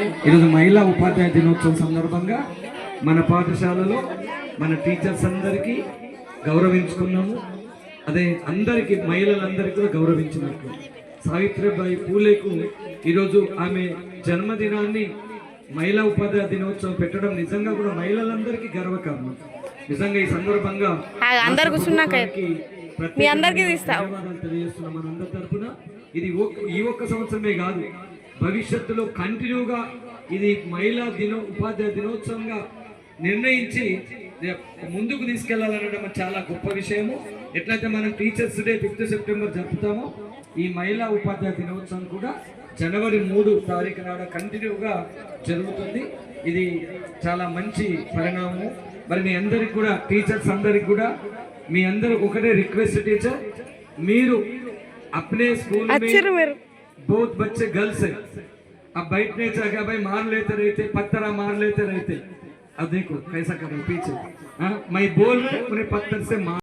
ఈరోజు మహిళా ఉపాధ్యాయ దినోత్సవం సందర్భంగా మన పాఠశాలలో మన టీచర్స్ అందరికీ గౌరవించుకున్నాము. అదే అందరికీ మహిళలందరికీ కూడా గౌరవించినట్లు సావిత్రిబాయి పూలేకు ఈరోజు ఆమె జన్మదినాన్ని మహిళా ఉపాధ్యాయ దినోత్సవం పెట్టడం నిజంగా కూడా మహిళలందరికీ గర్వకారణం. నిజంగా ఈ సందర్భంగా ధన్యవాదాలు తెలియజేస్తున్నాం మనందరి తరఫున. ఇది ఈ ఒక్క సంవత్సరమే కాదు, భవిష్యత్తులో కంటిన్యూగా ఇది మహిళా ఉపాధ్యాయ దినోత్సవంగా నిర్ణయించి ముందుకు తీసుకెళ్లాలనడం చాలా గొప్ప విషయము. ఎట్లయితే మనం టీచర్స్ డే 5 సెప్టెంబర్ జరుపుతామో ఈ మహిళా ఉపాధ్యాయ దినోత్సవం కూడా జనవరి 3 తారీఖు నాడు కంటిన్యూగా జరుగుతుంది. ఇది చాలా మంచి పరిణామం. మరి మీ అందరికి కూడా టీచర్స్ అందరికి కూడా మీ అందరికి ఒకటే రిక్వెస్ట్ టీచర్, మీరు अपने स्कूल में बहुत बच्चे गर्ल्स है, अब बैठने जगह भाई मार लेते रहते, पत्थर मार लेते रहते. अब देखो कैसा करें पीछे, मैं बोल रहा हूँ उन्हें पत्थर से मार